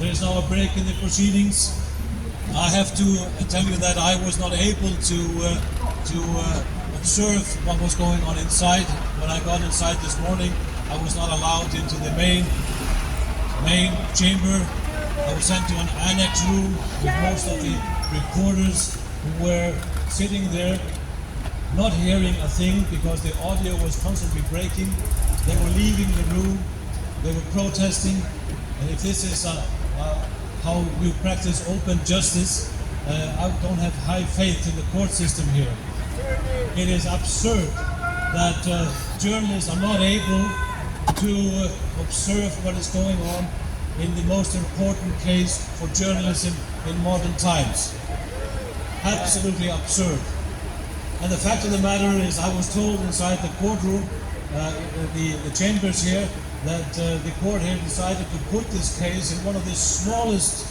There is now a break in the proceedings. I have to tell you that I was not able to observe what was going on inside. When I got inside this morning, I was not allowed into the main chamber. I was sent to an annex room with most of the reporters who were sitting there, not hearing a thing because the audio was constantly breaking. They were leaving the room, they were protesting, and if this is how you practice open justice, I don't have high faith in the court system here. It is absurd that journalists are not able to observe what is going on in the most important case for journalism in modern times. Absolutely absurd. And the fact of the matter is, I was told inside the courtroom, the chambers here, that the court here decided to put this case in one of the smallest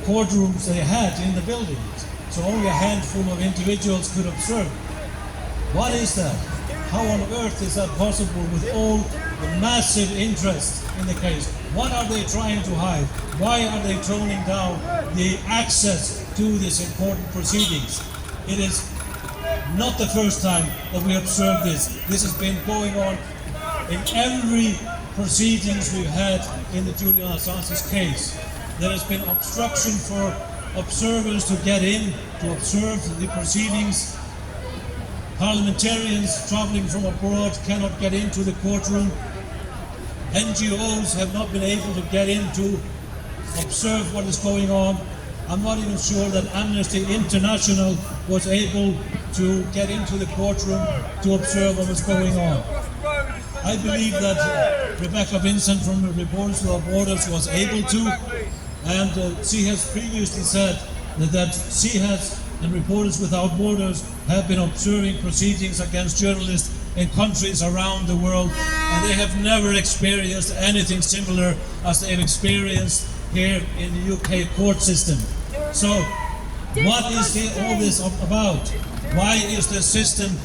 courtrooms they had in the building. So only a handful of individuals could observe. What is that? How on earth is that possible with all the massive interest in the case? What are they trying to hide? Why are they toning down the access to these important proceedings? It is not the first time that we observe this. This has been going on in every proceedings we've had in the Julian Assange's case. There has been obstruction for observers to get in, to observe the proceedings. Parliamentarians traveling from abroad cannot get into the courtroom. NGOs have not been able to get in to observe what is going on. I'm not even sure that Amnesty International was able to get into the courtroom to observe what was going on. I believe that Rebecca Vincent from Reporters Without Borders was able to, and she has previously said that she has and Reporters Without Borders have been observing proceedings against journalists in countries around the world, and they have never experienced anything similar as they have experienced here in the UK court system. So, what is all this about? Why is the system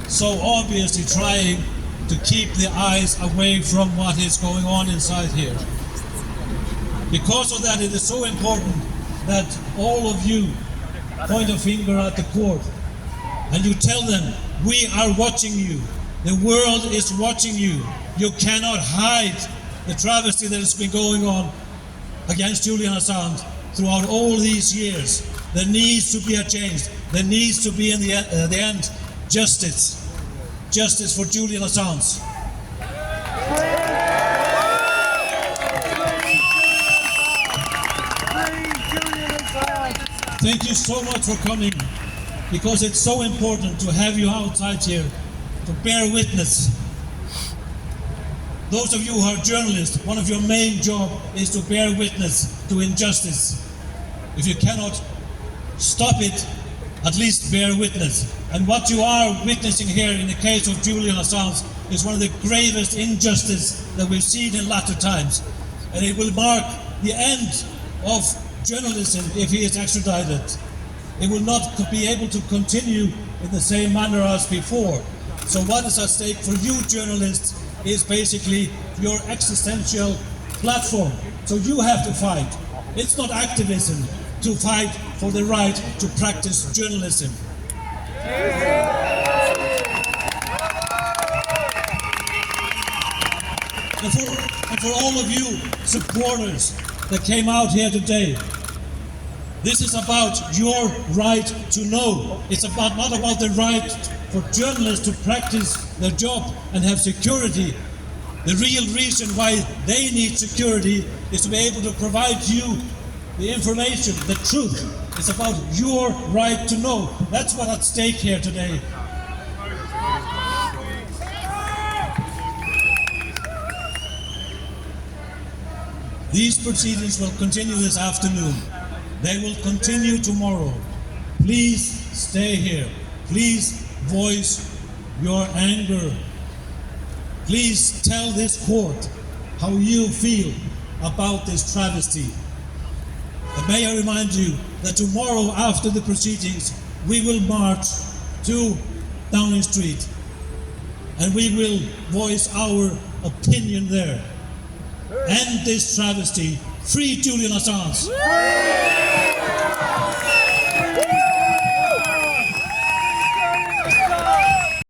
so obviously trying to keep the eyes away from what is going on inside here? Because of that, it is so important that all of you point a finger at the court and you tell them, we are watching you. The world is watching you. You cannot hide the travesty that has been going on against Julian Assange throughout all these years. There needs to be a change. There needs to be, in the end, justice. Justice for Julian Assange. Thank you so much for coming, because it's so important to have you outside here to bear witness. Those of you who are journalists, one of your main job is to bear witness to injustice. If you cannot stop it, at least bear witness. And what you are witnessing here in the case of Julian Assange is one of the gravest injustices that we've seen in latter times. And it will mark the end of journalism if he is extradited. It will not be able to continue in the same manner as before. So what is at stake for you journalists is basically your existential platform. So you have to fight. It's not activism to fight for the right to practice journalism. And for all of you supporters that came out here today, this is about your right to know. It's not about the right for journalists to practice their job and have security. The real reason why they need security is to be able to provide you the information, the truth. It's about your right to know. That's what's at stake here today. These proceedings will continue this afternoon. They will continue tomorrow. Please stay here. Please voice your anger. Please tell this court how you feel about this travesty. And may I remind you that tomorrow after the proceedings, we will march to Downing Street and we will voice our opinion there. End this travesty Free Julian Assange!